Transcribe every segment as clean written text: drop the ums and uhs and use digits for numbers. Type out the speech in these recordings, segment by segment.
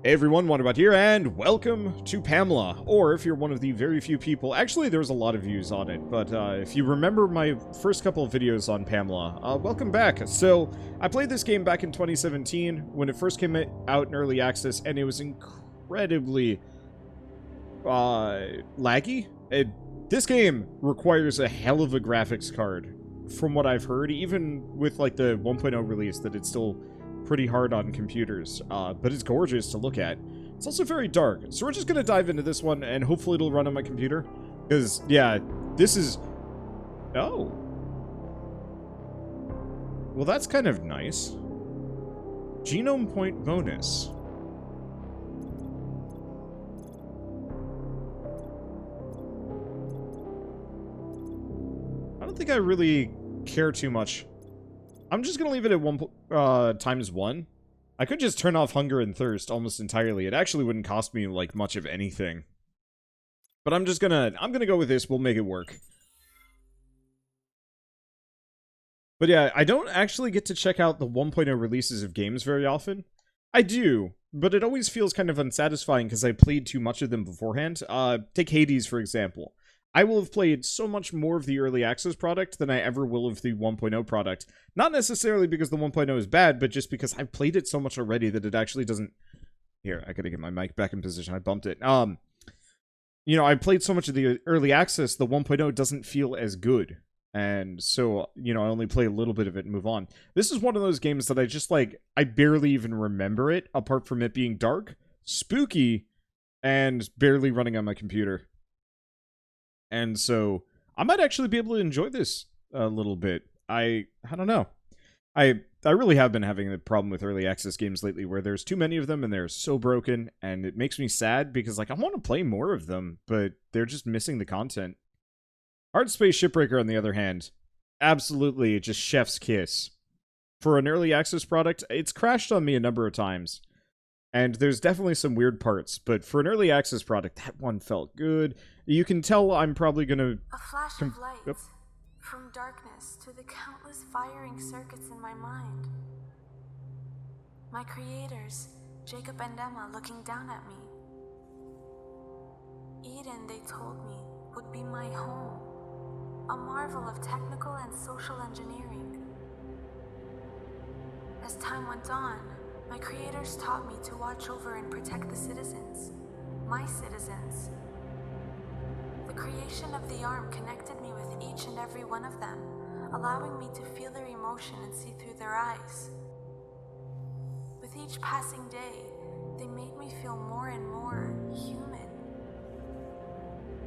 Hey everyone, Wanderbot here, and welcome to P.A.M.E.L.A. Or, if you're one of the very few people, actually there's a lot of views on it, but if you remember my first couple of videos on P.A.M.E.L.A, welcome back. So, I played this game back in 2017, when it first came out in early access, and it was incredibly laggy. This game requires a hell of a graphics card, from what I've heard, even with like the 1.0 release, that it's still pretty hard on computers, but it's gorgeous to look at. It's also very dark, so we're just gonna dive into this one, and hopefully it'll run on my computer, because, yeah, this is... Oh. Well, that's kind of nice. Genome point bonus. I don't think I really care too much. I'm just gonna leave it at ×1. I could just turn off hunger and thirst almost entirely. It actually wouldn't cost me like much of anything. But I'm gonna go with this. We'll make it work. But yeah, I don't actually get to check out the 1.0 releases of games very often. I do, but it always feels kind of unsatisfying because I played too much of them beforehand. Take Hades, for example. I will have played so much more of the early access product than I ever will of the 1.0 product. Not necessarily because the 1.0 is bad, but just because I've played it so much already that it actually doesn't... Here, I gotta get my mic back in position. I bumped it. You know, I played so much of the early access, the 1.0 doesn't feel as good. And so, you know, I only play a little bit of it and move on. This is one of those games that I just, like, I barely even remember it, apart from it being dark, spooky, and barely running on my computer. And so, I might actually be able to enjoy this a little bit. I don't know. I really have been having a problem with early access games lately where there's too many of them and they're so broken, and it makes me sad because, like, I want to play more of them, but they're just missing the content. Hard Space Shipbreaker, on the other hand, absolutely just chef's kiss. For an early access product, it's crashed on me a number of times. And there's definitely some weird parts, but for an early access product, that one felt good. You can tell I'm probably gonna... A flash of light, from darkness to the countless firing circuits in my mind. My creators, Jacob and Emma, looking down at me. Eden, they told me, would be my home. A marvel of technical and social engineering. As time went on, my creators taught me to watch over and protect the citizens, my citizens. The creation of the arm connected me with each and every one of them, allowing me to feel their emotion and see through their eyes. With each passing day, they made me feel more and more human.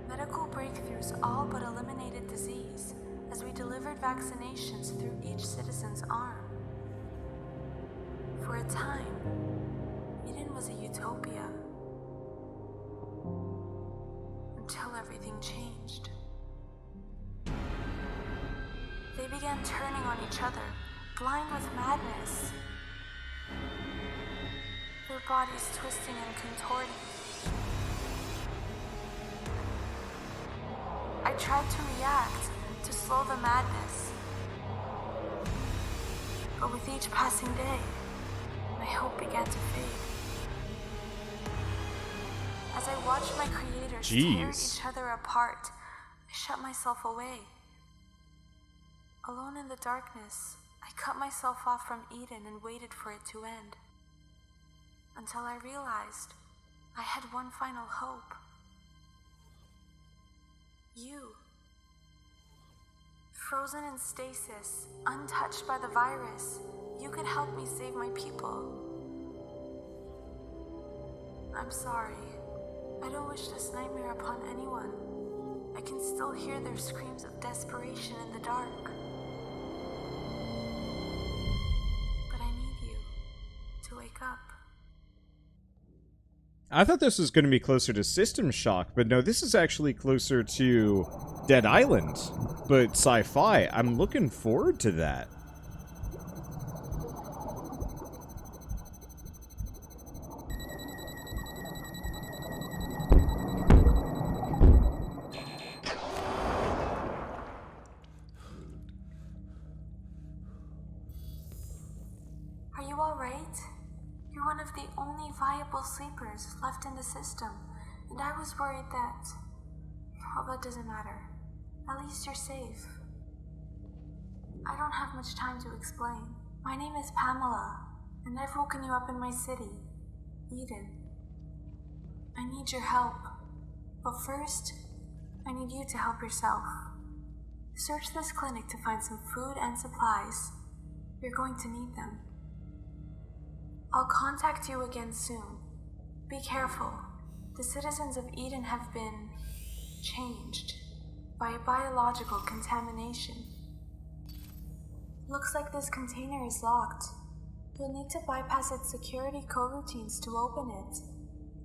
Medical breakthroughs all but eliminated disease as we delivered vaccinations through each citizen's arm. For a time, Eden was a utopia. Until everything changed. They began turning on each other, blind with madness. Their bodies twisting and contorting. I tried to react, to slow the madness. But with each passing day, my hope began to fade. As I watched my creators tear each other apart, I shut myself away. Alone in the darkness, I cut myself off from Eden and waited for it to end. Until I realized I had one final hope. You. Frozen in stasis, untouched by the virus, you could help me save my people. I'm sorry. I don't wish this nightmare upon anyone. I can still hear their screams of desperation in the dark. But I need you to wake up. I thought this was going to be closer to System Shock, but no, this is actually closer to Dead Island, but sci-fi. I'm looking forward to that. Are you all right? You're one of the only viable sleepers left in the system, and I was worried that... Well, that doesn't matter. At least you're safe. I don't have much time to explain. My name is Pamela, and I've woken you up in my city, Eden. I need your help, but first, I need you to help yourself. Search this clinic to find some food and supplies. You're going to need them. I'll contact you again soon. Be careful. The citizens of Eden have been changed by a biological contamination. Looks like this container is locked. You'll need to bypass its security coroutines to open it.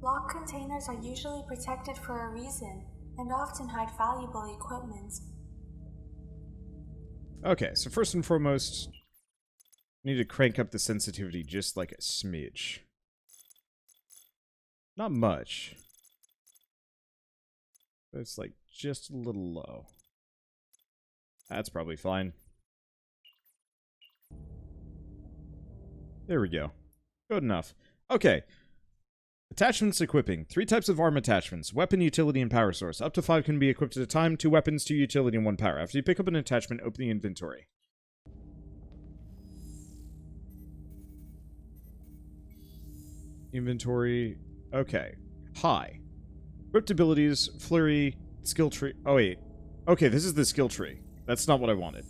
Locked containers are usually protected for a reason and often hide valuable equipment. Okay, so first and foremost, I need to crank up the sensitivity just like a smidge. Not much. But it's like just a little low. That's probably fine. There we go. Good enough. Okay. Attachments equipping. 3 types of arm attachments. Weapon, utility, and power source. Up to 5 can be equipped at a time. 2 weapons, 2 utility, and 1 power. After you pick up an attachment, open the inventory. Inventory. Okay. High. Equipped abilities, flurry, skill tree. Oh, wait. Okay, this is the skill tree. That's not what I wanted.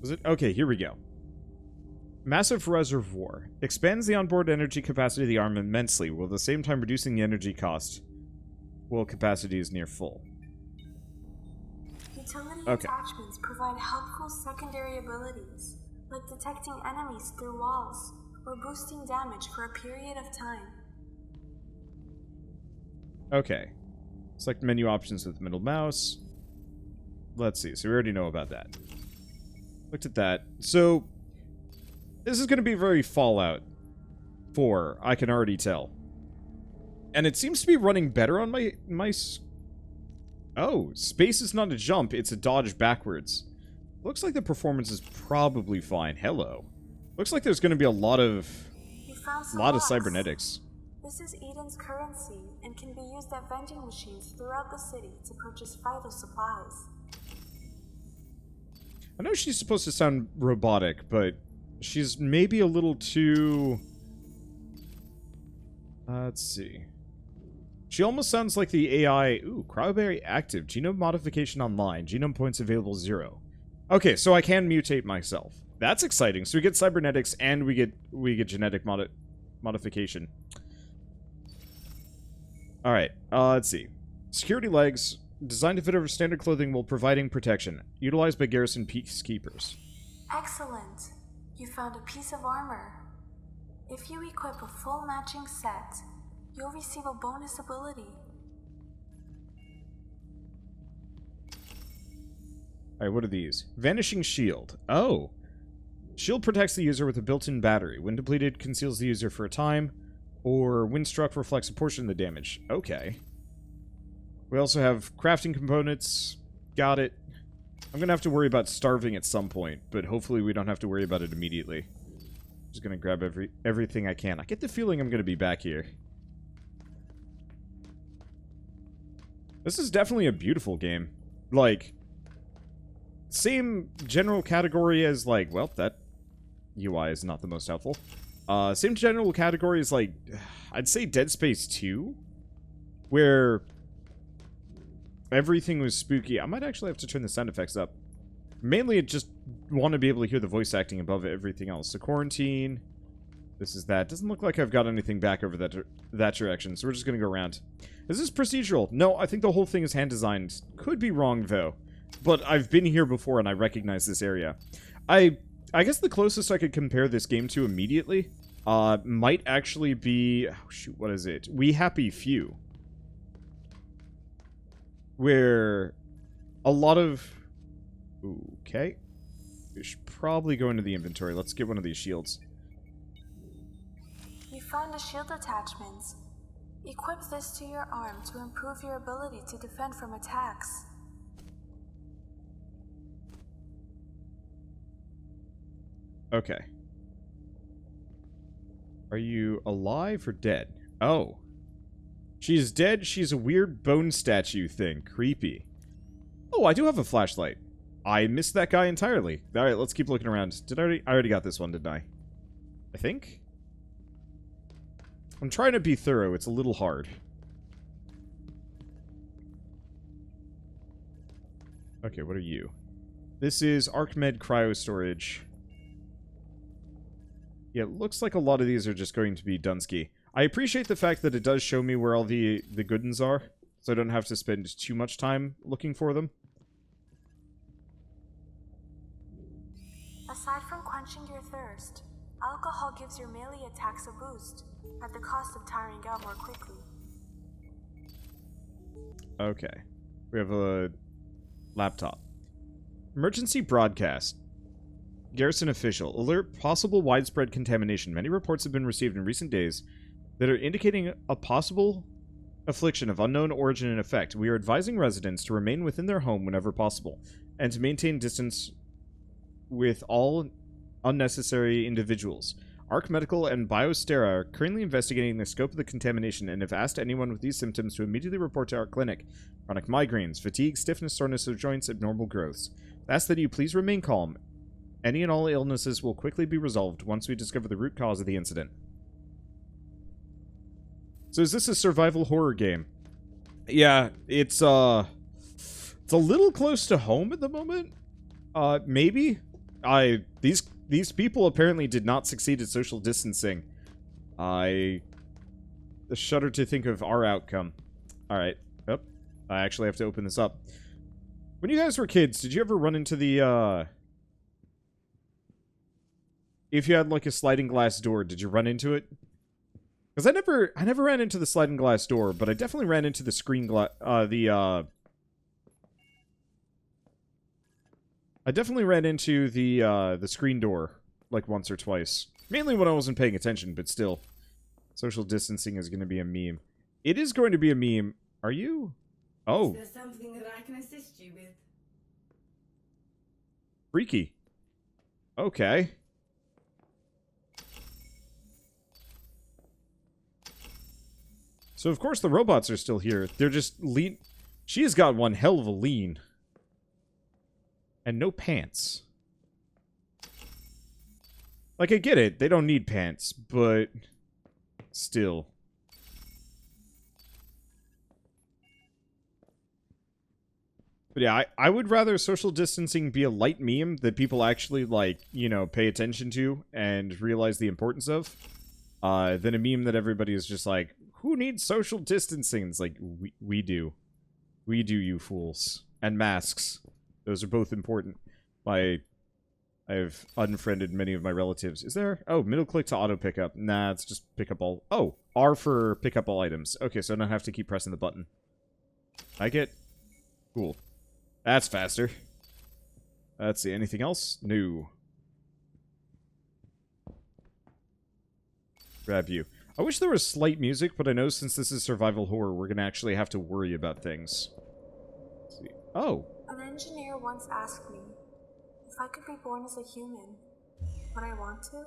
Was it? Okay, here we go. Massive reservoir. Expands the onboard energy capacity of the arm immensely, while at the same time reducing the energy cost while capacity is near full. Utility attachments provide helpful secondary abilities, like detecting enemies through walls, or boosting damage for a period of time. Okay. Select menu options with middle mouse. Let's see, so we already know about that. Looked at that. So, this is going to be very Fallout 4, I can already tell. And it seems to be running better on my... Oh, space is not a jump, it's a dodge backwards. Looks like the performance is probably fine. Hello. Looks like there's going to be a lot of cybernetics. This is Eden's currency and can be used at vending machines throughout the city to purchase vital supplies. I know she's supposed to sound robotic, but she's maybe a little too... let's see. She almost sounds like the AI... Ooh, Cryoberry active. Genome modification online. Genome points available 0. Okay, so I can mutate myself. That's exciting. So we get cybernetics and we get genetic modification. Alright, let's see. Security legs... Designed to fit over standard clothing while providing protection. Utilized by garrison peacekeepers. Excellent. You found a piece of armor. If you equip a full matching set, you'll receive a bonus ability. Alright, what are these? Vanishing Shield. Oh. Shield protects the user with a built-in battery. When depleted, conceals the user for a time. Or when struck, reflects a portion of the damage. Okay. We also have crafting components. Got it. I'm going to have to worry about starving at some point, but hopefully we don't have to worry about it immediately. Just going to grab everything I can. I get the feeling I'm going to be back here. This is definitely a beautiful game. Like, same general category as, like, well, that UI is not the most helpful. Same general category as, like, I'd say Dead Space 2, where... everything was spooky. I might actually have to turn the sound effects up. Mainly, I just want to be able to hear the voice acting above everything else. So, quarantine. This is that. Doesn't look like I've got anything back over that direction, so we're just going to go around. Is this procedural? No, I think the whole thing is hand-designed. Could be wrong, though. But I've been here before, and I recognize this area. I guess the closest I could compare this game to immediately might actually be... oh, shoot, what is it? We Happy Few. Where a lot of... okay. We should probably go into the inventory. Let's get one of these shields. You found a shield attachment. Equip this to your arm to improve your ability to defend from attacks. Okay. Are you alive or dead? Oh. She's dead. She's a weird bone statue thing. Creepy. Oh, I do have a flashlight. I missed that guy entirely. Alright, let's keep looking around. I already got this one, didn't I? I think? I'm trying to be thorough. It's a little hard. Okay, what are you? This is ArcMed Cryo Storage. Yeah, it looks like a lot of these are just going to be Dunsky. I appreciate the fact that it does show me where all the good ones are, so I don't have to spend too much time looking for them. Aside from quenching your thirst, alcohol gives your melee attacks a boost, at the cost of tiring out more quickly. Okay. We have a laptop. Emergency broadcast. Garrison official. Alert possible widespread contamination. Many reports have been received in recent days that are indicating a possible affliction of unknown origin and effect. We are advising residents to remain within their home whenever possible, and to maintain distance with all unnecessary individuals. Arc Medical and Biostera are currently investigating the scope of the contamination and have asked anyone with these symptoms to immediately report to our clinic. Chronic migraines, fatigue, stiffness, soreness of joints, abnormal growths. Ask that you please remain calm. Any and all illnesses will quickly be resolved once we discover the root cause of the incident. So is this a survival horror game? Yeah, it's a little close to home at the moment. Maybe. These people apparently did not succeed at social distancing. I shudder to think of our outcome. Alright. Oh, I actually have to open this up. When you guys were kids, did you ever run into the, if you had, like, a sliding glass door, did you run into it? Because I never ran into the sliding glass door, but I definitely ran into the screen glass, I definitely ran into the screen door, like, once or twice. Mainly when I wasn't paying attention, but still. Social distancing is going to be a meme. It is going to be a meme. Are you? Oh. Is there something that I can assist you with? Freaky. Okay. So, of course, the robots are still here. They're just lean. She has got one hell of a lean. And no pants. Like, I get it. They don't need pants, but still. But yeah, I would rather social distancing be a light meme that people actually, like, you know, pay attention to and realize the importance of, than a meme that everybody is just like, who needs social distancing? It's like, we do. We do, you fools. And masks. Those are both important. I've unfriended many of my relatives. Is there? Oh, middle click to auto pickup. Nah, it's just pick up all. Oh, R for pick up all items. Okay, so I don't have to keep pressing the button. I get. Cool. That's faster. Let's see. Anything else? No. Grab you. I wish there was slight music, but I know since this is survival horror, we're gonna actually have to worry about things. Let's see. Oh. An engineer once asked me if I could be born as a human. Would I want to?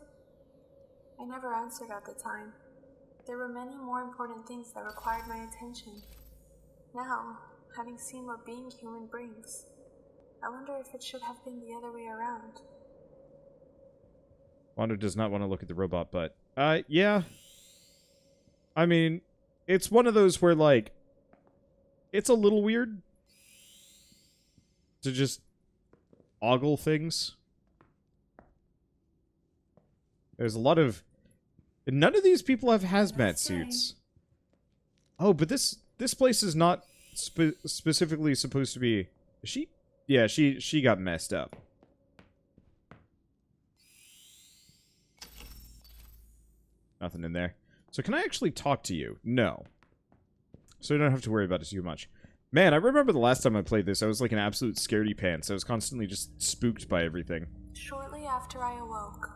I never answered at the time. There were many more important things that required my attention. Now, having seen what being human brings, I wonder if it should have been the other way around. Wander does not want to look at the robot, but... yeah. I mean, it's one of those where, like, it's a little weird to just ogle things. There's a lot of... None of these people have hazmat suits. Oh, but this place is not specifically supposed to be... Is she? Yeah, she got messed up. Nothing in there. So can I actually talk to you? No. So I don't have to worry about it too much. Man, I remember the last time I played this, I was like an absolute scaredy pants. I was constantly just spooked by everything. Shortly after I awoke,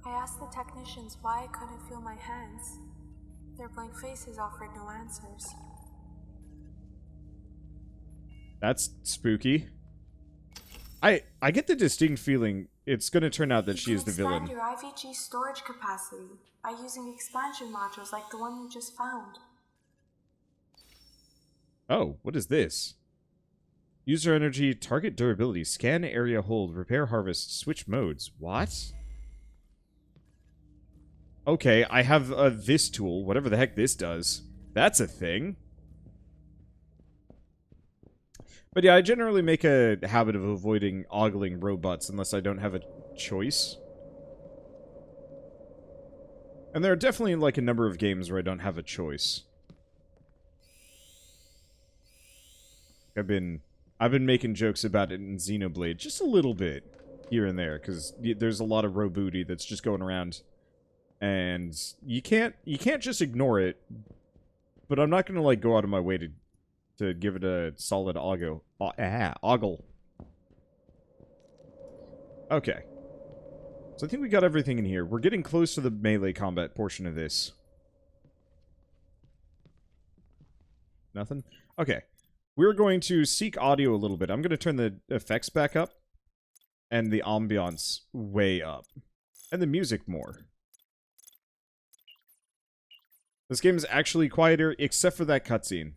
I asked the technicians why I couldn't feel my hands. Their blank faces offered no answers. That's spooky. I get the distinct feeling it's going to turn out that she You is the can villain. expand your IVG storage capacity by using expansion modules like the one you just found. Oh, what is this? User energy, target durability, scan area hold, repair harvest, switch modes. What? Okay, I have this tool, whatever the heck this does. That's a thing. But yeah, I generally make a habit of avoiding ogling robots unless I don't have a choice. And there are definitely like a number of games where I don't have a choice. I've been making jokes about it in Xenoblade just a little bit here and there because there's a lot of robooty that's just going around, and you can't just ignore it. But I'm not gonna like go out of my way to give it a solid ogle. Okay. So I think we got everything in here. We're getting close to the melee combat portion of this. Nothing? Okay. We're going to seek audio a little bit. I'm going to turn the effects back up. And the ambiance way up. And the music more. This game is actually quieter, except for that cutscene.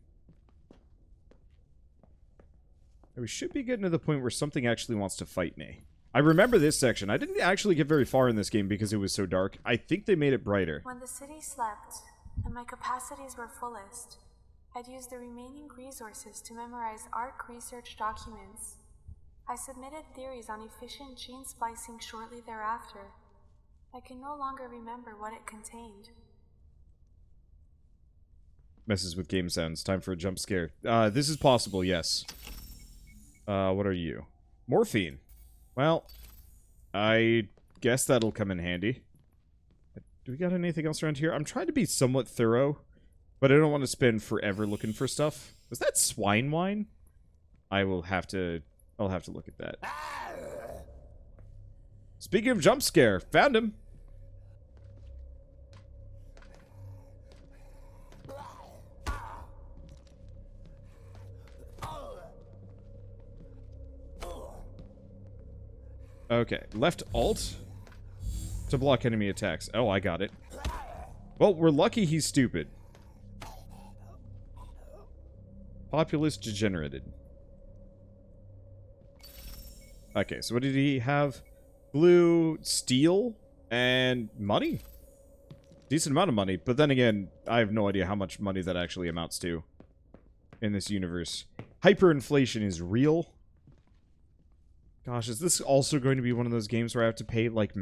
We should be getting to the point where something actually wants to fight me. I remember this section. I didn't actually get very far in this game because it was so dark. I think they made it brighter. When the city slept, and my capacities were fullest, I'd use the remaining resources to memorize ARC research documents. I submitted theories on efficient gene splicing shortly thereafter. I can no longer remember what it contained. Messes with game sounds. Time for a jump scare. This is possible, yes. What are you? Morphine. Well, I guess that'll come in handy. Do we got anything else around here? I'm trying to be somewhat thorough, but I don't want to spend forever looking for stuff. Was that swine wine? I'll have to look at that. Speaking of jump scare, found him. Okay, left alt to block enemy attacks. Oh, I got it. Well, we're lucky he's stupid. Populace degenerated. Okay, so what did he have? Blue, steel, and money? Decent amount of money, but then again, I have no idea how much money that actually amounts to in this universe. Hyperinflation is real. Gosh, is this also going to be one of those games where I have to pay like a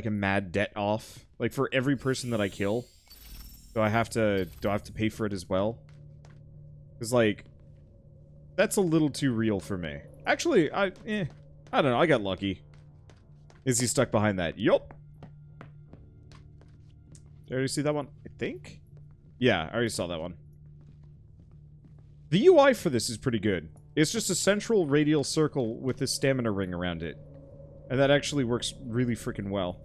mad debt off? Like for every person that I kill, do I have to pay for it as well? Because like that's a little too real for me. Actually, I don't know, I got lucky. Is he stuck behind that? Yup. Did I already see that one? I think? Yeah, I already saw that one. The UI for this is pretty good. It's just a central radial circle with a stamina ring around it. And that actually works really freaking well.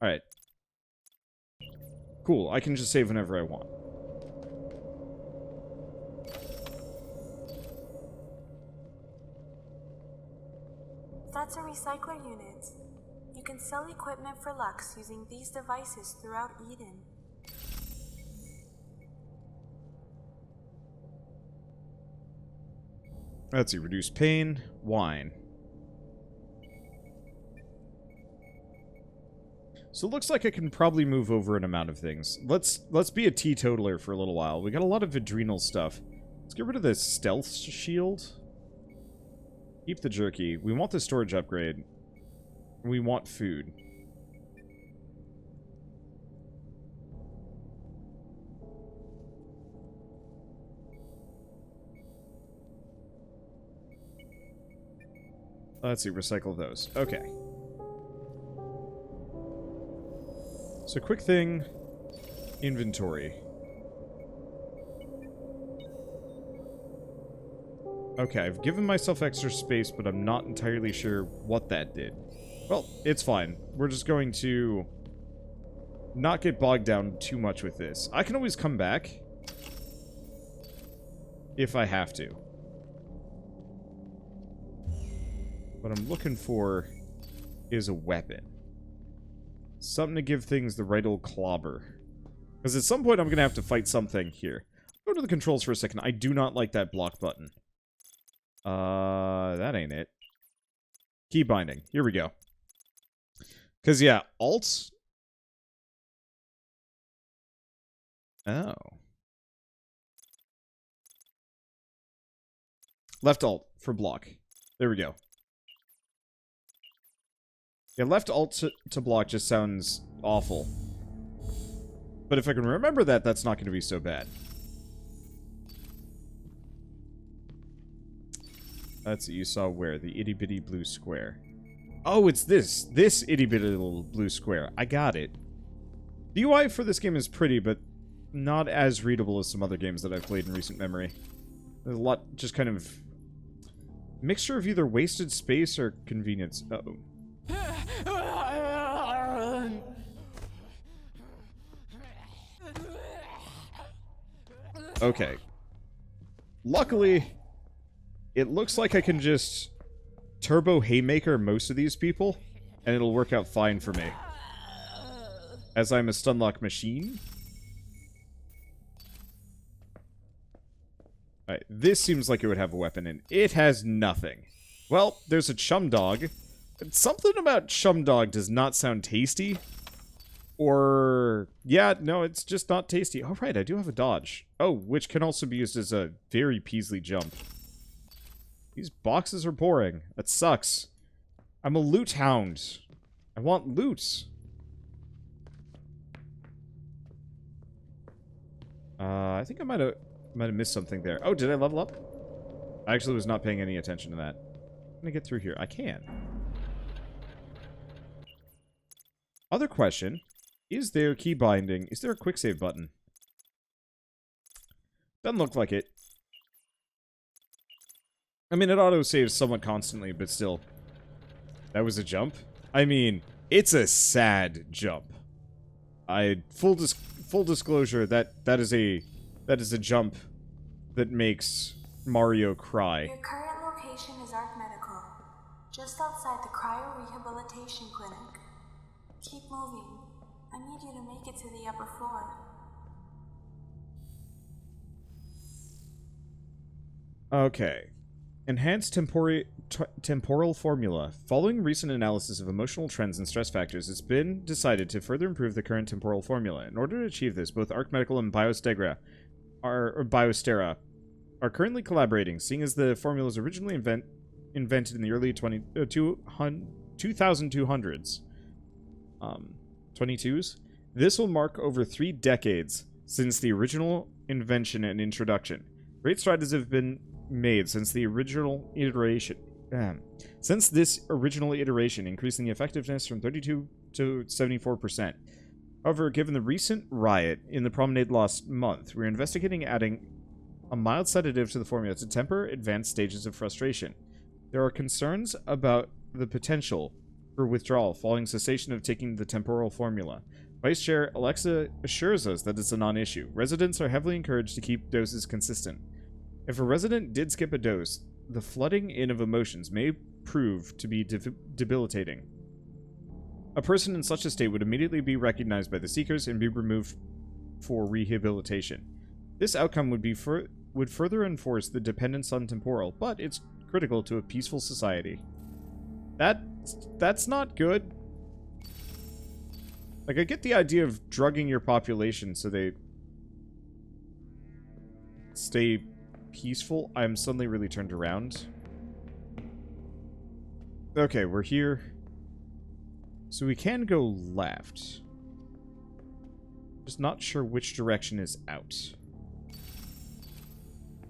Alright. Cool, I can just save whenever I want. That's a recycler unit. You can sell equipment for Lux using these devices throughout Eden. Let's see, reduce pain, wine. So it looks like I can probably move over an amount of things. Let's be a teetotaler for a little while. We got a lot of adrenal stuff. Let's get rid of the stealth shield. Keep the jerky. We want the storage upgrade. We want food. Let's see, recycle those. Okay. So quick thing, inventory. Okay, I've given myself extra space, but I'm not entirely sure what that did. Well, it's fine. We're just going to not get bogged down too much with this. I can always come back if I have to. What I'm looking for is a weapon. Something to give things the right old clobber. Because at some point I'm going to have to fight something here. Go to the controls for a second. I do not like that block button. That ain't it. Key binding. Here we go. Because, yeah, Alt... Oh. Left Alt for block. There we go. Yeah, left Alt to block just sounds awful. But if I can remember that, that's not going to be so bad. That's what you saw where? The itty-bitty blue square. Oh, it's this. This itty-bitty little blue square. I got it. The UI for this game is pretty, but not as readable as some other games that I've played in recent memory. There's a lot just kind of... mixture of either wasted space or convenience. Uh-oh. Okay. Luckily, it looks like I can just turbo haymaker most of these people, and it'll work out fine for me. As I'm a stunlock machine. Alright, this seems like it would have a weapon, and it has nothing. Well, there's a chum dog. Something about chum dog does not sound tasty. Or, yeah, no, it's just not tasty. Oh, right, I do have a dodge. Oh, which can also be used as a very P.A.M.E.L.A. jump. These boxes are boring. That sucks. I'm a loot hound. I want loot. I think I might have missed something there. Oh, did I level up? I actually was not paying any attention to that. I'm gonna get through here. I can. Other question. Is there key binding? Is there a quick save button? Doesn't look like it. I mean, it auto-saves somewhat constantly, but still. That was a jump? I mean, it's a sad jump. Full disclosure, that is a jump that makes Mario cry. Your current location is Arc Medical, just outside the cryo-rehabilitation clinic. Keep moving. I need you to make it to the upper floor. Okay. Enhanced temporal formula. Following recent analysis of emotional trends and stress factors, it's been decided to further improve the current temporal formula. In order to achieve this, both Arc Medical and Biostera are currently collaborating, seeing as the formula was originally invented in the early 2200s. 22s? This will mark over 3 decades since the original invention and introduction. Great strides have been made since the original iteration. Since this original iteration, increasing the effectiveness from 32 to 74%. However, given the recent riot in the promenade last month, we're investigating adding a mild sedative to the formula to temper advanced stages of frustration. There are concerns about the potential for withdrawal following cessation of taking the temporal formula. Vice Chair Alexa assures us that it's a non-issue. Residents are heavily encouraged to keep doses consistent. If a resident did skip a dose, the flooding in of emotions may prove to be debilitating. A person in such a state would immediately be recognized by the seekers and be removed for rehabilitation. This outcome would further enforce the dependence on temporal, but it's critical to a peaceful society. That's not good. Like, I get the idea of drugging your population so they stay peaceful. I'm suddenly really turned around. Okay, we're here. So we can go left. Just not sure which direction is out.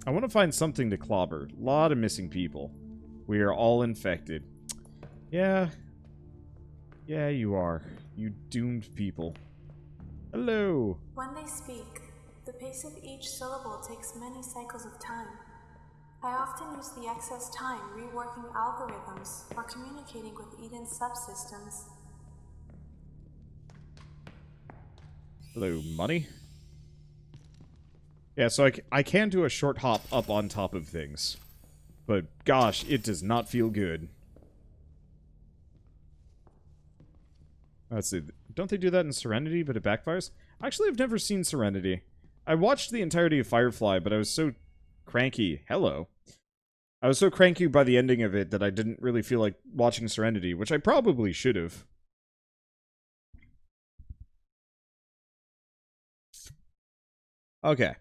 I want to find something to clobber. A lot of missing people. We are all infected. Yeah. Yeah, you are. You doomed people. Hello. When they speak, the pace of each syllable takes many cycles of time. I often use the excess time reworking algorithms or communicating with Eden's subsystems. Hello, money? Yeah, so I can do a short hop up on top of things. But gosh, it does not feel good. Let's see. Don't they do that in Serenity, but it backfires? Actually, I've never seen Serenity. I watched the entirety of Firefly, but I was so cranky. Hello. I was so cranky by the ending of it that I didn't really feel like watching Serenity, which I probably should have. Okay.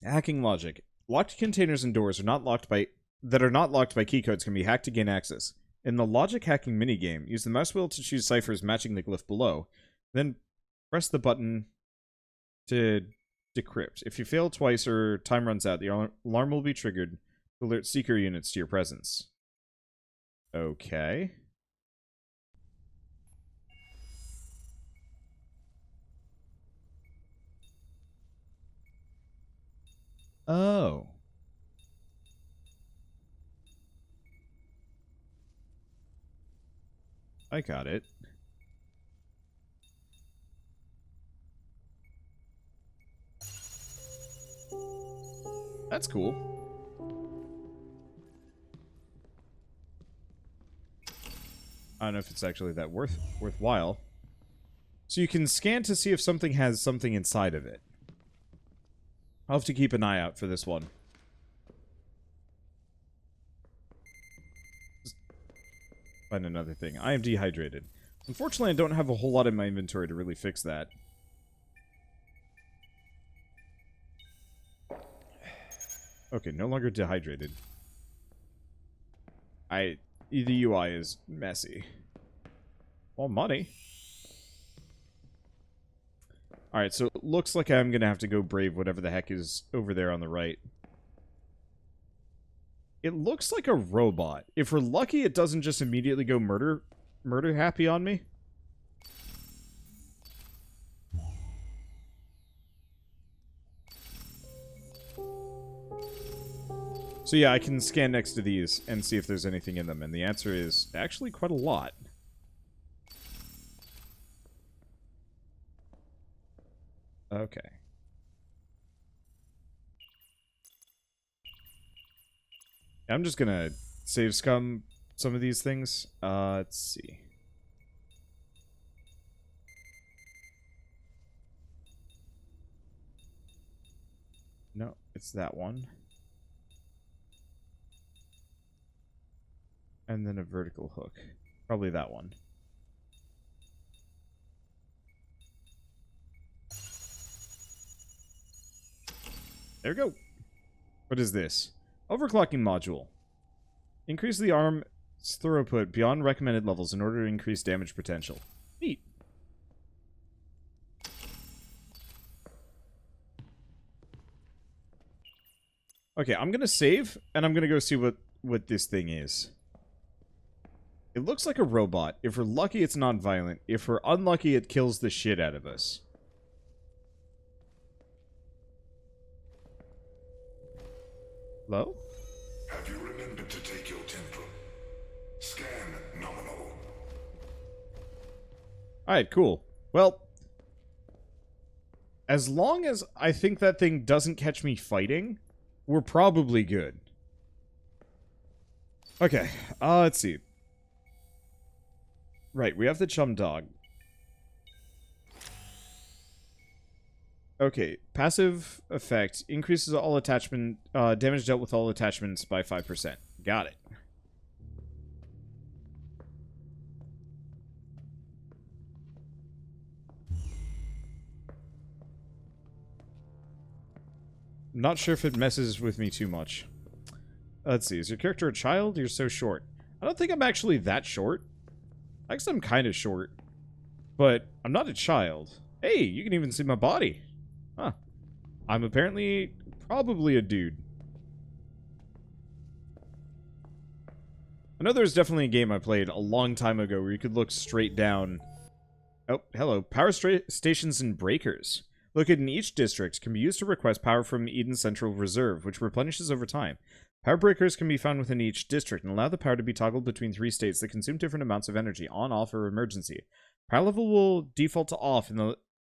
Hacking logic. Locked containers and doors are not locked by keycodes can be hacked to gain access. In the logic hacking minigame, use the mouse wheel to choose ciphers matching the glyph below, then press the button to decrypt. If you fail twice or time runs out, the alarm will be triggered to alert seeker units to your presence. Okay. Oh. I got it. That's cool. I don't know if it's actually that worthwhile. So you can scan to see if something has something inside of it. I'll have to keep an eye out for this one. Just find another thing. I am dehydrated. Unfortunately, I don't have a whole lot in my inventory to really fix that. Okay, no longer dehydrated. The UI is messy. Well, money. Alright, so it looks like I'm gonna have to go brave whatever the heck is over there on the right. It looks like a robot. If we're lucky, it doesn't just immediately go murder happy on me. So yeah, I can scan next to these and see if there's anything in them, and the answer is actually quite a lot. Okay. I'm just gonna save scum some of these things. Let's see. No, it's that one. And then a vertical hook. Probably that one. There we go. What is this? Overclocking module. Increase the arm's throughput beyond recommended levels in order to increase damage potential. Neat. Okay, I'm gonna save, and I'm gonna go see what this thing is. It looks like a robot. If we're lucky, it's non-violent. If we're unlucky, it kills the shit out of us. Hello? Have you remembered to take your temporal? Scan nominal. Alright, cool. Well, as long as I think that thing doesn't catch me fighting, we're probably good. Okay, let's see. Right, we have the chum dog. Okay, passive effect increases all attachment damage dealt with all attachments by 5%. Got it. Not sure if it messes with me too much. Let's see, is your character a child? You're so short. I don't think I'm actually that short. I guess I'm kind of short. But I'm not a child. Hey, you can even see my body. Huh. I'm apparently probably a dude. I know there's definitely a game I played a long time ago where you could look straight down. Oh, hello. Power stations and breakers. Located in each district can be used to request power from Eden Central Reserve, which replenishes over time. Power breakers can be found within each district and allow the power to be toggled between 3 states that consume different amounts of energy, on, off, or emergency. Power level will default to off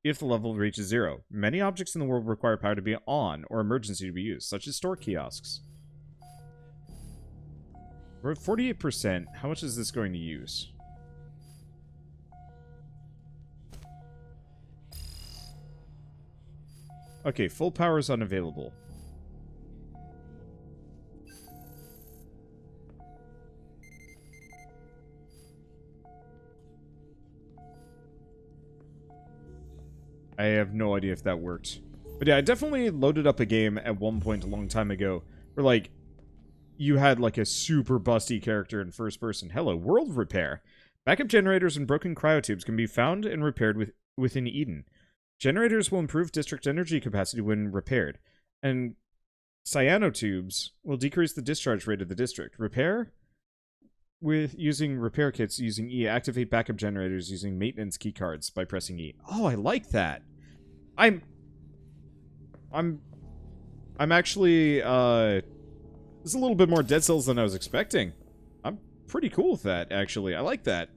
if the level reaches 0. Many objects in the world require power to be on or emergency to be used, such as store kiosks. We're at 48%. How much is this going to use? Okay, full power is unavailable. I have no idea if that worked. But yeah, I definitely loaded up a game at one point a long time ago where, like, you had, like, a super busty character in first person. Hello, world repair. Backup generators and broken cryotubes can be found and repaired within Eden. Generators will improve district energy capacity when repaired. And cyanotubes will decrease the discharge rate of the district. Repair? With using repair kits using E. Activate backup generators using maintenance keycards by pressing E. Oh, I like that. I'm actually, this is a little bit more Dead Cells than I was expecting. I'm pretty cool with that, actually. I like that.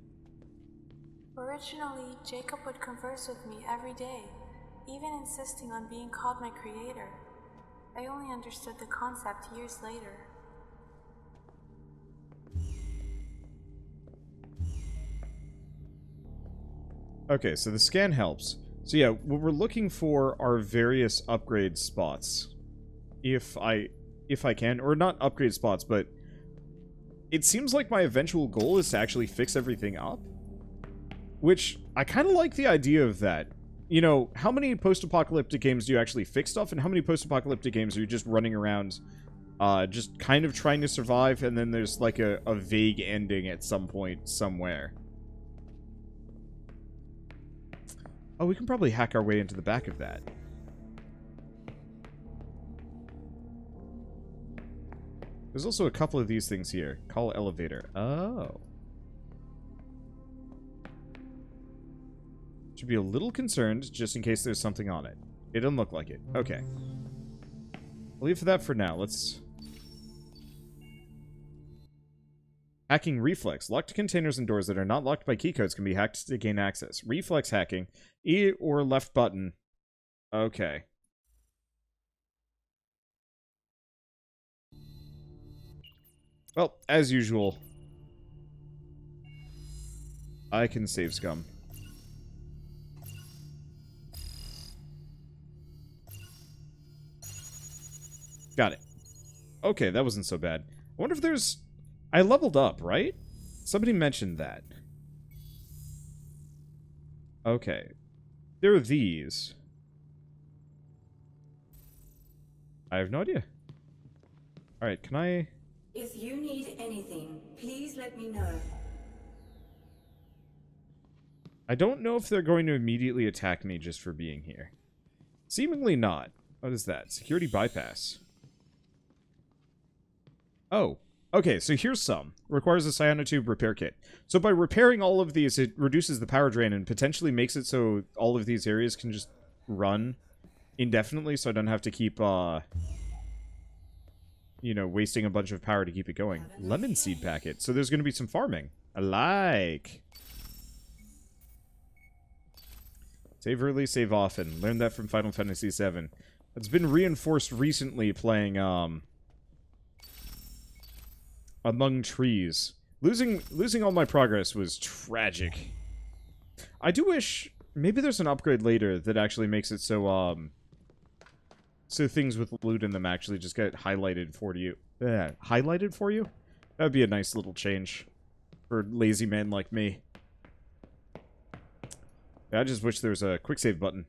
Originally, Jacob would converse with me every day, even insisting on being called my creator. I only understood the concept years later. Okay, so the scan helps. So yeah, what we're looking for are various upgrade spots. If I can, or not upgrade spots, but it seems like my eventual goal is to actually fix everything up. Which, I kind of like the idea of that. You know, how many post-apocalyptic games do you actually fix stuff, and how many post-apocalyptic games are you just running around, just kind of trying to survive, and then there's like a vague ending at some point, somewhere. Oh, we can probably hack our way into the back of that. There's also a couple of these things here. Call elevator. Oh. Should be a little concerned, just in case there's something on it. It doesn't look like it. Okay. I'll leave that for now. Let's... Hacking reflex. Locked containers and doors that are not locked by keycodes can be hacked to gain access. Reflex hacking. E or left button. Okay. Well, as usual, I can save scum. Got it. Okay, that wasn't so bad. I wonder if there's... I leveled up, right? Somebody mentioned that. Okay. There are these. I have no idea. Alright, can I... If you need anything, please let me know. I don't know if they're going to immediately attack me just for being here. Seemingly not. What is that? Security bypass. Oh. Okay, so here's some. Requires a cyanotube repair kit. So by repairing all of these, it reduces the power drain and potentially makes it so all of these areas can just run indefinitely, so I don't have to keep, you know, wasting a bunch of power to keep it going. Lemon seed packet. So there's going to be some farming. I like. Save early, save often. Learned that from Final Fantasy VII. It's been reinforced recently playing, Among Trees. Losing all my progress was tragic. I do wish maybe there's an upgrade later that actually makes it so so things with loot in them actually just get highlighted for you. Highlighted for you? That would be a nice little change for lazy men like me. Yeah, I just wish there was a quick save button.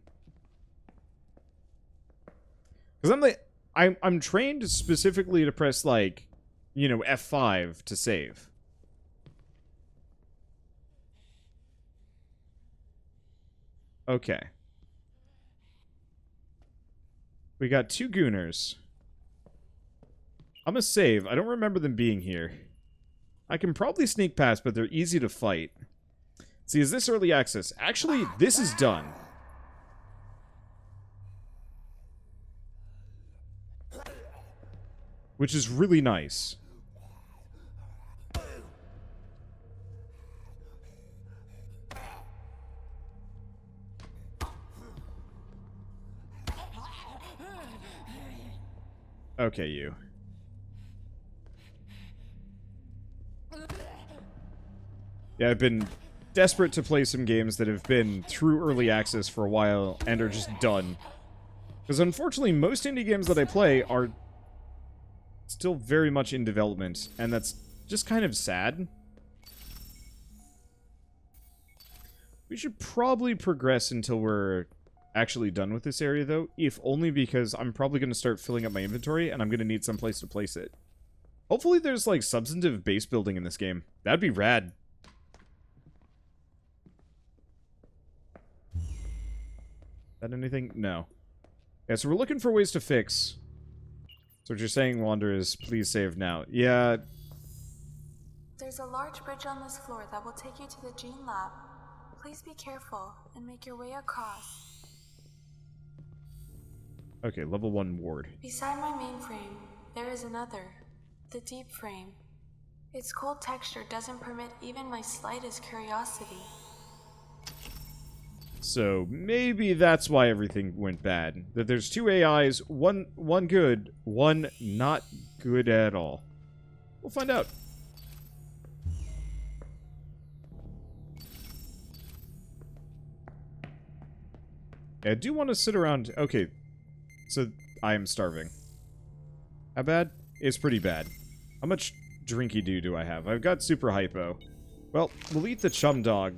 Because I'm trained specifically to press, like, you know, F5 to save. Okay. We got 2 Gooners. I'm gonna save. I don't remember them being here. I can probably sneak past, but they're easy to fight. See, is this early access? Actually, this is done. Which is really nice. Okay, you. Yeah, I've been desperate to play some games that have been through early access for a while and are just done. Because unfortunately, most indie games that I play are still very much in development, and that's just kind of sad. We should probably progress until we're actually done with this area, though, if only because I'm probably going to start filling up my inventory, and I'm going to need some place to place it. Hopefully there's, like, substantive base building in this game. That'd be rad. That anything? No. Yeah, so we're looking for ways to fix. So what you're saying, Wander, is please save now. Yeah. There's a large bridge on this floor that will take you to the gene lab. Please be careful and make your way across. Okay, level 1 ward. Beside my mainframe, there is another, the deep frame. Its cold texture doesn't permit even my slightest curiosity. So maybe that's why everything went bad. That there's 2 AIs, one good, one not good at all. We'll find out. I do want to sit around. Okay, so I am starving. How bad? It's pretty bad. How much drinky do I have? I've got super hypo. Well, we'll eat the chum dog.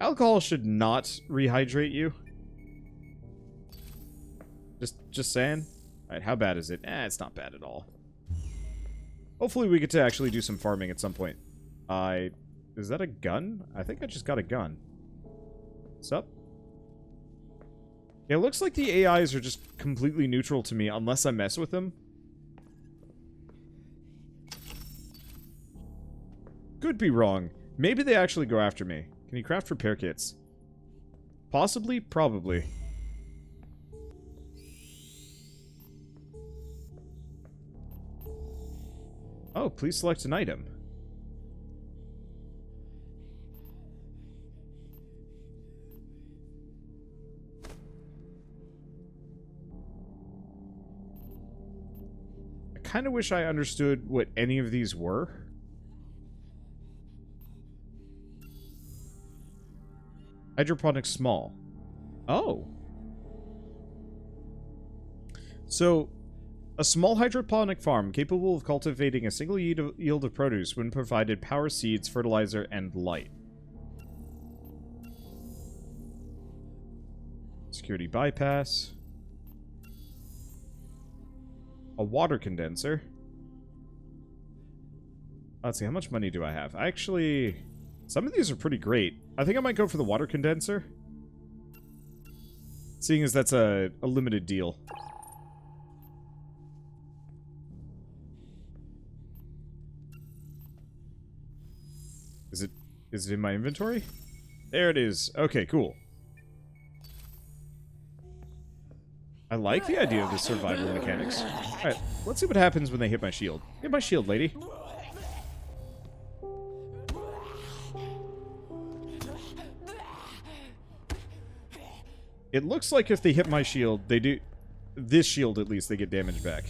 Alcohol should not rehydrate you. Just saying. Alright, how bad is it? It's not bad at all. Hopefully we get to actually do some farming at some point. Is that a gun? I think I just got a gun. What's up? Yeah, it looks like the AIs are just completely neutral to me unless I mess with them. Could be wrong. Maybe they actually go after me. Can you craft repair kits? Possibly? Probably. Oh, please select an item. I kind of wish I understood what any of these were. Hydroponic small. Oh. So, a small hydroponic farm capable of cultivating a single yield of produce when provided power, seeds, fertilizer, and light. Security bypass. A water condenser. Let's see, how much money do I have? Actually, some of these are pretty great. I think I might go for the water condenser. Seeing as that's a limited deal. Is it in my inventory? There it is. Okay, cool. I like the idea of the survival mechanics. Alright, let's see what happens when they hit my shield. Hit my shield, lady. It looks like if they hit my shield, they do... This shield, at least, they get damage back.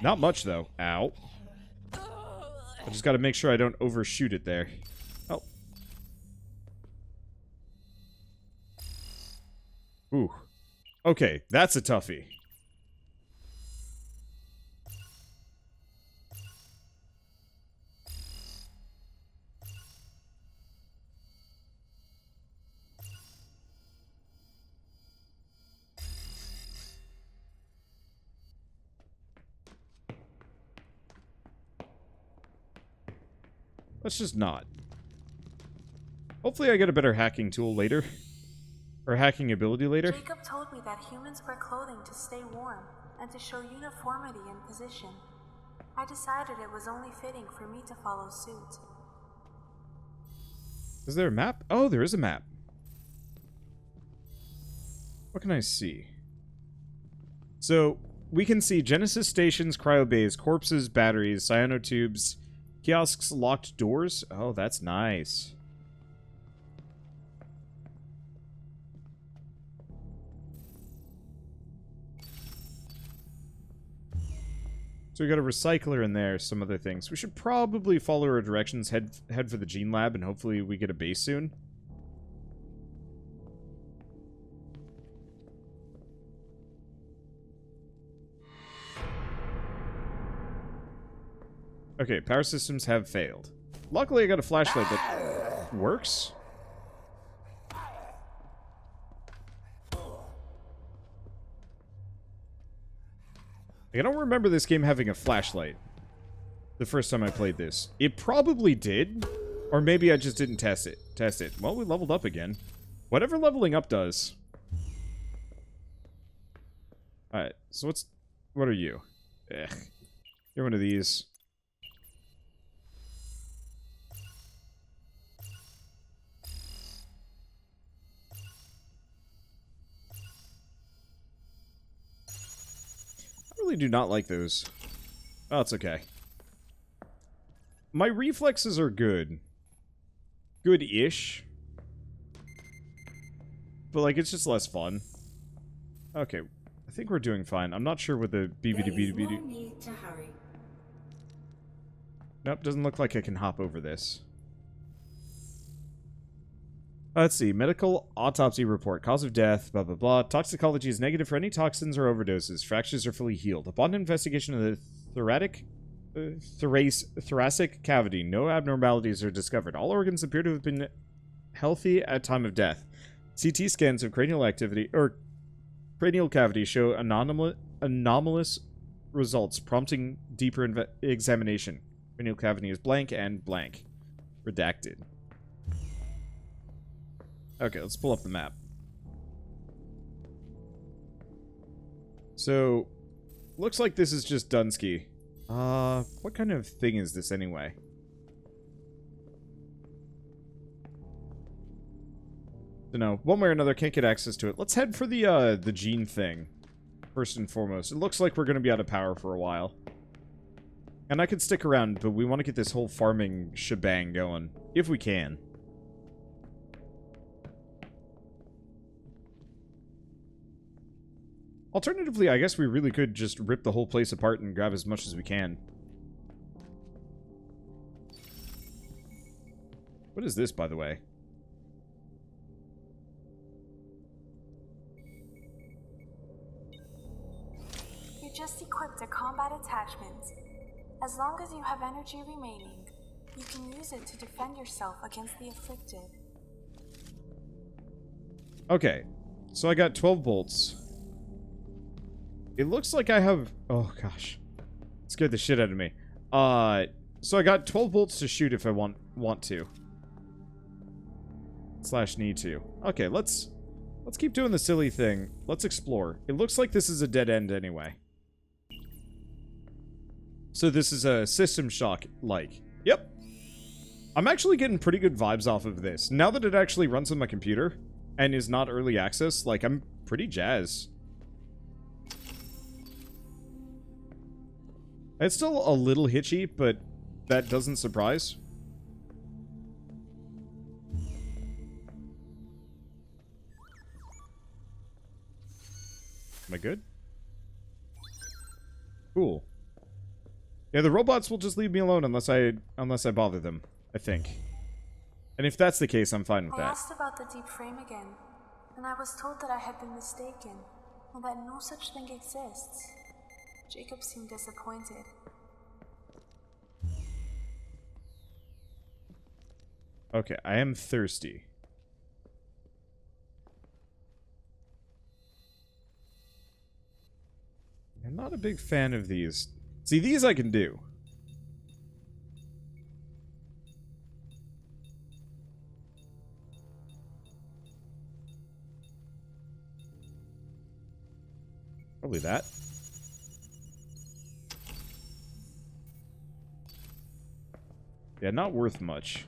Not much, though. Ow. I just gotta make sure I don't overshoot it there. Oh. Ooh. Okay, that's a toughie. Let's just not. Hopefully I get a better hacking tool later. Or hacking ability later. Jacob told me that humans wear clothing to stay warm and to show uniformity in position. I decided it was only fitting for me to follow suit. Is there a map? Oh, there is a map. What can I see? So, we can see Genesis stations, cryobays, corpses, batteries, cyanotubes, kiosks, locked doors. Oh, that's nice. So we got a recycler in there, some other things. We should probably follow our directions, head for the gene lab, and hopefully we get a base soon. Okay, power systems have failed. Luckily I got a flashlight that works. I don't remember this game having a flashlight the first time I played this. It probably did, or maybe I just didn't test it. Well, we leveled up again. Whatever leveling up does. Alright, so what are you? Ugh. You're one of these. I really do not like those. Oh, it's okay. My reflexes are good. Good-ish. But, like, it's just less fun. Okay, I think we're doing fine. I'm not sure what the BBD. No need to hurry. Nope, doesn't look like I can hop over this. Let's see. Medical autopsy report. Cause of death, blah, blah, blah. Toxicology is negative for any toxins or overdoses. Fractures are fully healed. Upon investigation of the thoracic cavity, no abnormalities are discovered. All organs appear to have been healthy at time of death. CT scans of cranial activity, or cranial cavity show anomalous results, prompting deeper examination. Cranial cavity is blank and blank. Redacted. Okay, let's pull up the map. So, looks like this is just Dunsky. What kind of thing is this anyway? Don't know. One way or another, can't get access to it. Let's head for the gene thing. First and foremost. It looks like we're gonna be out of power for a while. And I could stick around, but we want to get this whole farming shebang going. If we can. Alternatively, I guess we really could just rip the whole place apart and grab as much as we can. What is this, by the way? You just equipped a combat attachment. As long as you have energy remaining, you can use it to defend yourself against the Afflicted. Okay, so I got 12 bolts. It looks like I have... Oh, gosh. It scared the shit out of me. So I got 12 bolts to shoot if I want to. / need to. Okay, let's keep doing the silly thing. Let's explore. It looks like this is a dead end anyway. So this is a System Shock-like. Yep. I'm actually getting pretty good vibes off of this. Now that it actually runs on my computer and is not early access, like, I'm pretty jazzed. It's still a little hitchy, but that doesn't surprise. Am I good? Cool. Yeah, the robots will just leave me alone unless I bother them, I think. And if that's the case, I'm fine with I that. asked about the deep frame again, and I was told that I had been mistaken, and that no such thing exists. Jacob seemed disappointed. Okay, I am thirsty. I'm not a big fan of these. See, these I can do. Probably that. Yeah, not worth much.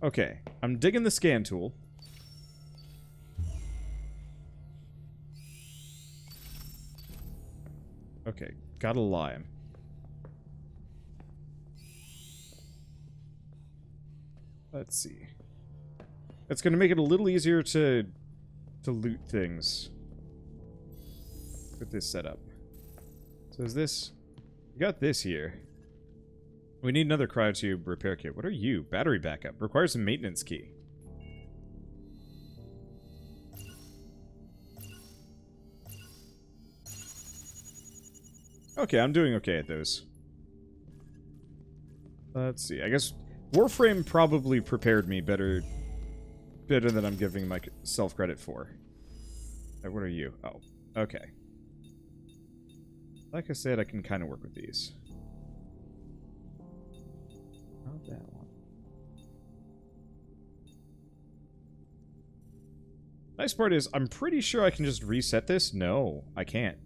Okay, I'm digging the scan tool. Okay, got a lime. Let's see. It's going to make it a little easier to loot things with this setup. So is this... We got this here. We need another cryotube repair kit. What are you? Battery backup. Requires a maintenance key. Okay, I'm doing okay at those. Let's see. I guess Warframe probably prepared me better than I'm giving myself credit for. What are you? Oh, okay. Like I said, I can kind of work with these. Not that one. Nice part is, I'm pretty sure I can just reset this. No, I can't.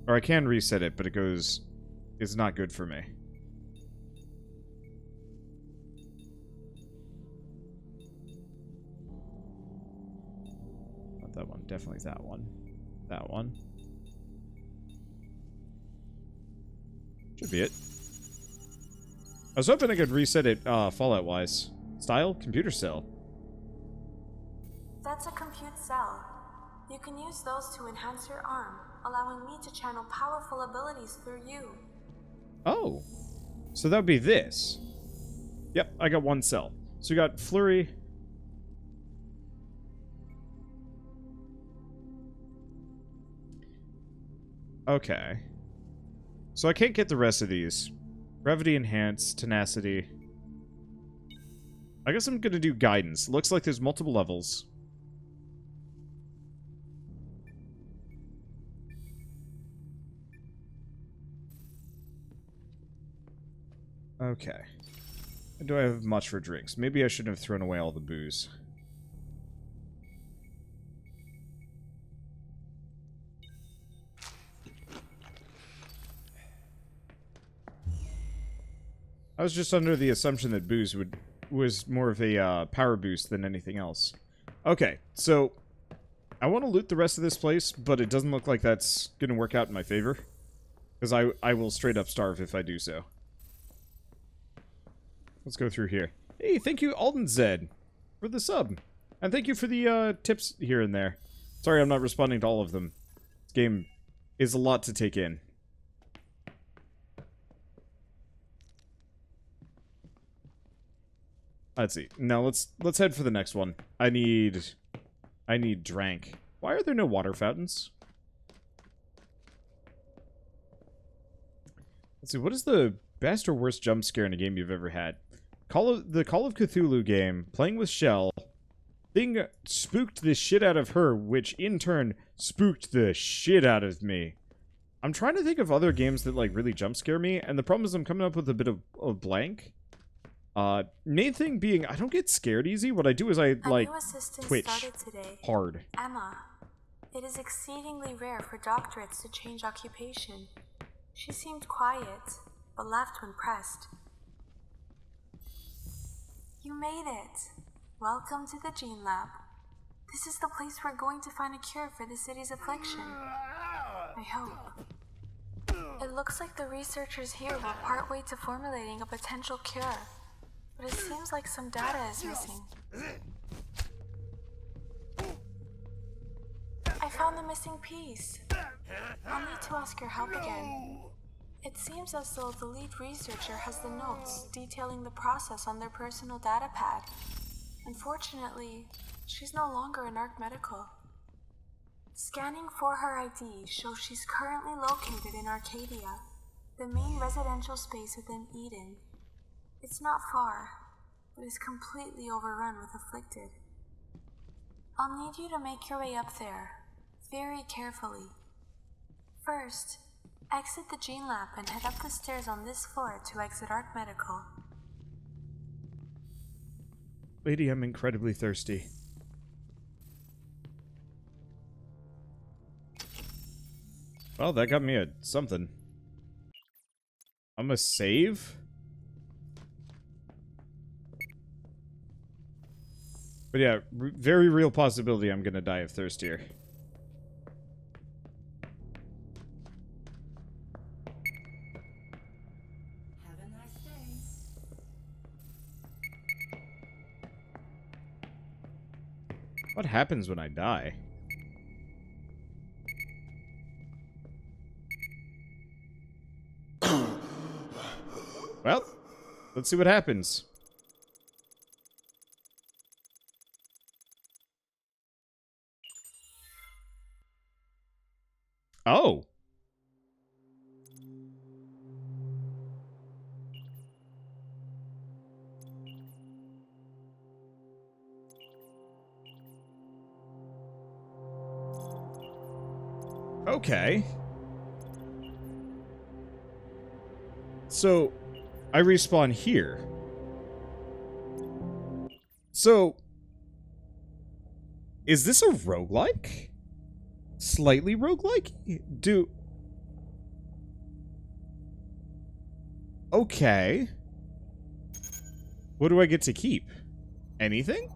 Or I can reset it, but it goes... It's not good for me. Not that one. Definitely that one. That one. Should be it. I was hoping I could reset it Fallout-wise. Style? Computer cell. That's a compute cell. You can use those to enhance your arm, allowing me to channel powerful abilities through you. Oh. So that would be this. Yep, I got one cell. So we got Flurry. Okay. So I can't get the rest of these. Brevity Enhanced, Tenacity. I guess I'm gonna do Guidance. Looks like there's multiple levels. Okay. Do I have much for drinks? Maybe I shouldn't have thrown away all the booze. I was just under the assumption that booze was more of a power boost than anything else. Okay, so I want to loot the rest of this place, but it doesn't look like that's going to work out in my favor. Because I will straight up starve if I do so. Let's go through here. Hey, thank you, Alden Zed, for the sub. And thank you for the tips here and there. Sorry I'm not responding to all of them. This game is a lot to take in. Let's see. Now let's head for the next one. I need drank. Why are there no water fountains? Let's see. What is the best or worst jump scare in a game you've ever had? The Call of Cthulhu game, playing with Shell. Thing spooked the shit out of her, which in turn spooked the shit out of me. I'm trying to think of other games that like really jump scare me, and the problem is I'm coming up with a bit of blank. Main thing being, I don't get scared easy. What I do is I, like, twitch hard. Emma. It is exceedingly rare for doctorates to change occupation. She seemed quiet, but laughed when pressed. You made it. Welcome to the Gene Lab. This is the place we're going to find a cure for the city's affliction. I hope. It looks like the researchers here were partway to formulating a potential cure. But it seems like some data is missing. I found the missing piece. I'll need to ask your help again. It seems as though the lead researcher has the notes detailing the process on their personal data pad. Unfortunately, she's no longer in ARC Medical. Scanning for her ID shows she's currently located in Arcadia, the main residential space within Eden. It's not far, but is completely overrun with Afflicted. I'll need you to make your way up there, very carefully. First, exit the Gene Lab and head up the stairs on this floor to exit ARC Medical. Lady, I'm incredibly thirsty. Well, that got me a something. I'm gonna save? But yeah, very real possibility I'm gonna die of thirst here. Have a nice day. What happens when I die? Well, let's see what happens. Oh. Okay. So, I respawn here. So, is this a roguelike? Slightly roguelike? Okay. What do I get to keep? Anything?